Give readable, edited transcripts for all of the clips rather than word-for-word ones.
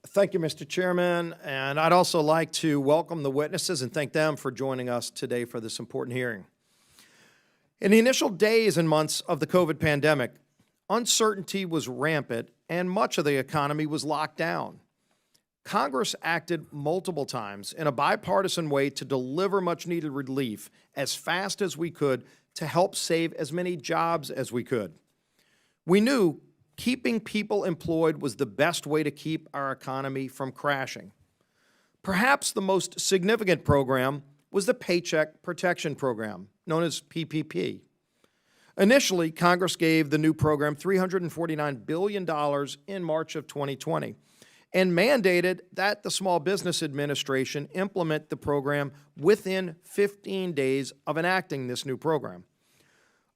Thank you, Mr. Chairman, and I'd also like to welcome the witnesses and thank them for joining us today for this important hearing. In the initial days and months of the COVID pandemic, uncertainty was rampant and much of the economy was locked down. Congress acted multiple times in a bipartisan way to deliver much-needed relief as fast as we could to help save as many jobs as we could. We knew keeping people employed was the best way to keep our economy from crashing. Perhaps the most significant program was the Paycheck Protection Program, known as PPP. Initially, Congress gave the new program $349 billion in March of 2020 and mandated that the Small Business Administration implement the program within 15 days of enacting this new program.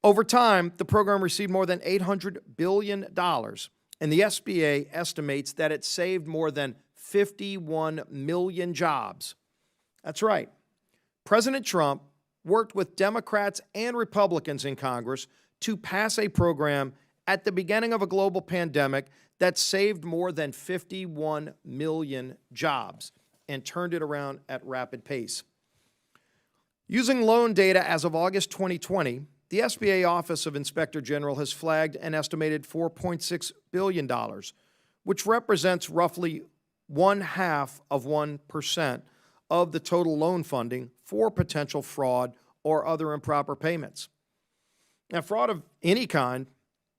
Over time, the program received more than $800 billion, and the SBA estimates that it saved more than 51 million jobs. That's right. President Trump worked with Democrats and Republicans in Congress to pass a program at the beginning of a global pandemic that saved more than 51 million jobs and turned it around at rapid pace. Using loan data as of August 2020, the SBA Office of Inspector General has flagged an estimated $4.6 billion, which represents roughly 0.5% of the total loan funding for potential fraud or other improper payments. Now, fraud of any kind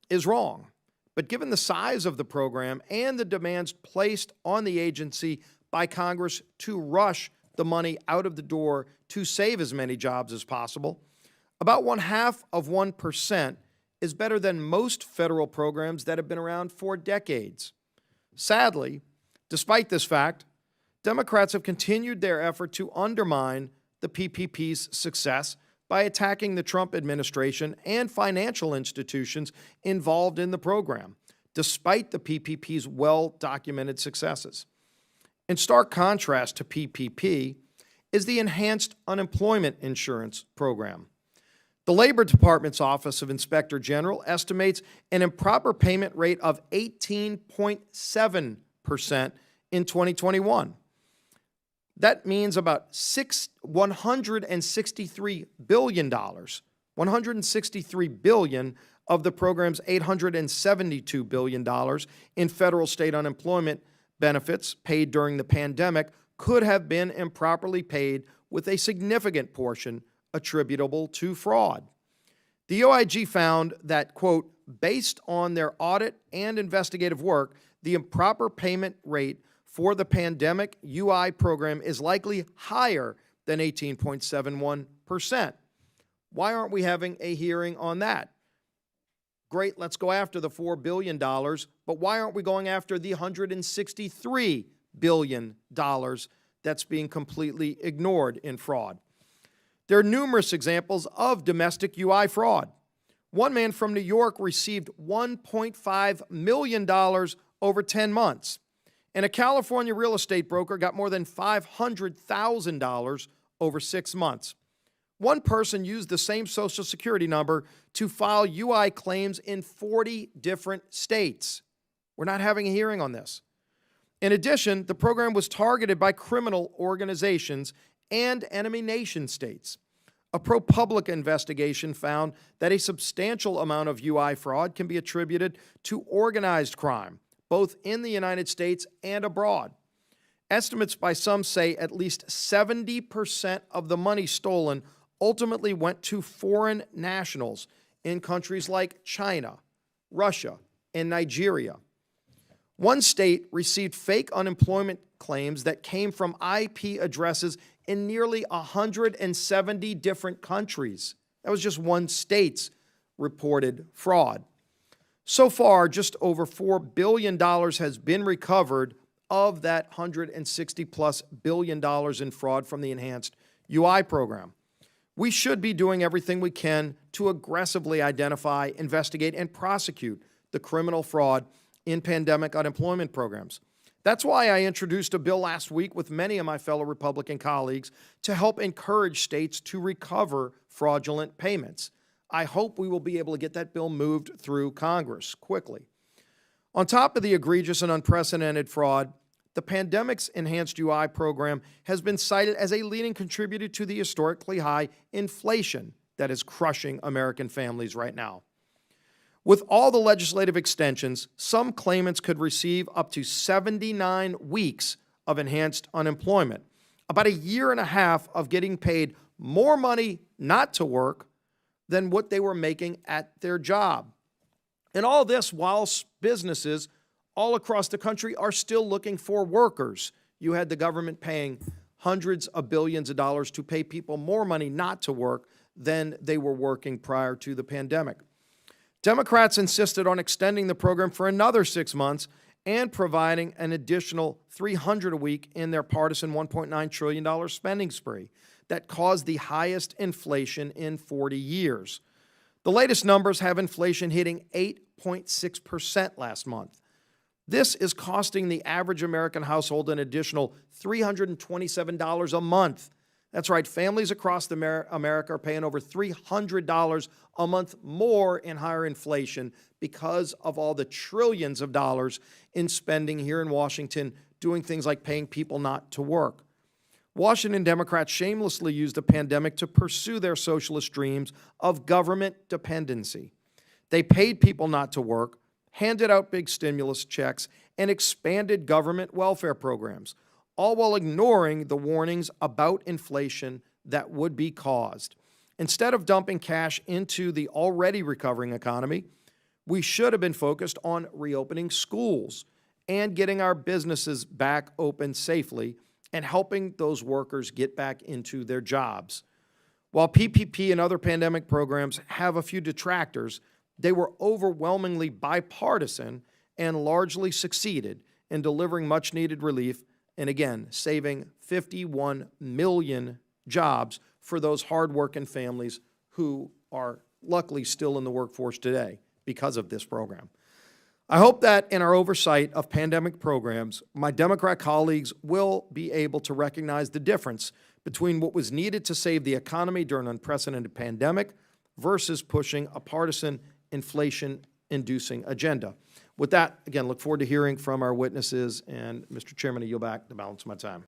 is wrong, but given the size of the program and the demands placed on the agency by Congress to rush the money out of the door to save as many jobs as possible, about 0.5% is better than most federal programs that have been around for decades. Sadly, despite this fact, Democrats have continued their effort to undermine the PPP's success by attacking the Trump administration and financial institutions involved in the program, despite the PPP's well-documented successes. In stark contrast to PPP is the Enhanced Unemployment Insurance Program. The Labor Department's Office of Inspector General estimates an improper payment rate of 18.7% in 2021. That means about $163 billion, $163 billion of the program's $872 billion in federal state unemployment benefits paid during the pandemic could have been improperly paid, with a significant portion attributable to fraud. The OIG found that, quote, based on their audit and investigative work, the improper payment rate for the pandemic UI program is likely higher than 18.71%. Why aren't we having a hearing on that? Great, let's go after the $4 billion, but why aren't we going after the $163 billion that's being completely ignored in fraud? There are numerous examples of domestic UI fraud. One man from New York received $1.5 million over 10 months, and a California real estate broker got more than $500,000 over 6 months. One person used the same Social Security number to file UI claims in 40 different states. We're not having a hearing on this. In addition, the program was targeted by criminal organizations and enemy nation states. A ProPublica investigation found that a substantial amount of UI fraud can be attributed to organized crime, both in the United States and abroad. Estimates by some say at least 70% of the money stolen ultimately went to foreign nationals in countries like China, Russia, and Nigeria. One state received fake unemployment claims that came from IP addresses in nearly 170 different countries. That was just one state's reported fraud. So far, just over $4 billion has been recovered of that $160+ billion in fraud from the Enhanced UI program. We should be doing everything we can to aggressively identify, investigate, and prosecute the criminal fraud in pandemic unemployment programs. That's why I introduced a bill last week with many of my fellow Republican colleagues to help encourage states to recover fraudulent payments. I hope we will be able to get that bill moved through Congress quickly. On top of the egregious and unprecedented fraud, the pandemic's enhanced UI program has been cited as a leading contributor to the historically high inflation that is crushing American families right now. With all the legislative extensions, some claimants could receive up to 79 weeks of enhanced unemployment, about a year and a half of getting paid more money not to work than what they were making at their job. And all this whilst businesses all across the country are still looking for workers. You had the government paying hundreds of billions of dollars to pay people more money not to work than they were working prior to the pandemic. Democrats insisted on extending the program for another 6 months and providing an additional $300 a week in their partisan $1.9 trillion spending spree that caused the highest inflation in 40 years. The latest numbers have inflation hitting 8.6% last month. This is costing the average American household an additional $327 a month. That's right, families across America are paying over $300 a month more in higher inflation because of all the trillions of dollars in spending here in Washington doing things like paying people not to work. Washington Democrats shamelessly used the pandemic to pursue their socialist dreams of government dependency. They paid people not to work, handed out big stimulus checks, and expanded government welfare programs, all while ignoring the warnings about inflation that would be caused. Instead of dumping cash into the already recovering economy, we should have been focused on reopening schools and getting our businesses back open safely and helping those workers get back into their jobs. While PPP and other pandemic programs have a few detractors, they were overwhelmingly bipartisan and largely succeeded in delivering much-needed relief and, again, saving 51 million jobs for those hard-working families who are luckily still in the workforce today because of this program. I hope that in our oversight of pandemic programs, my Democrat colleagues will be able to recognize the difference between what was needed to save the economy during an unprecedented pandemic versus pushing a partisan inflation-inducing agenda. With that, again, look forward to hearing from our witnesses, and Mr. Chairman, I yield back the balance of my time.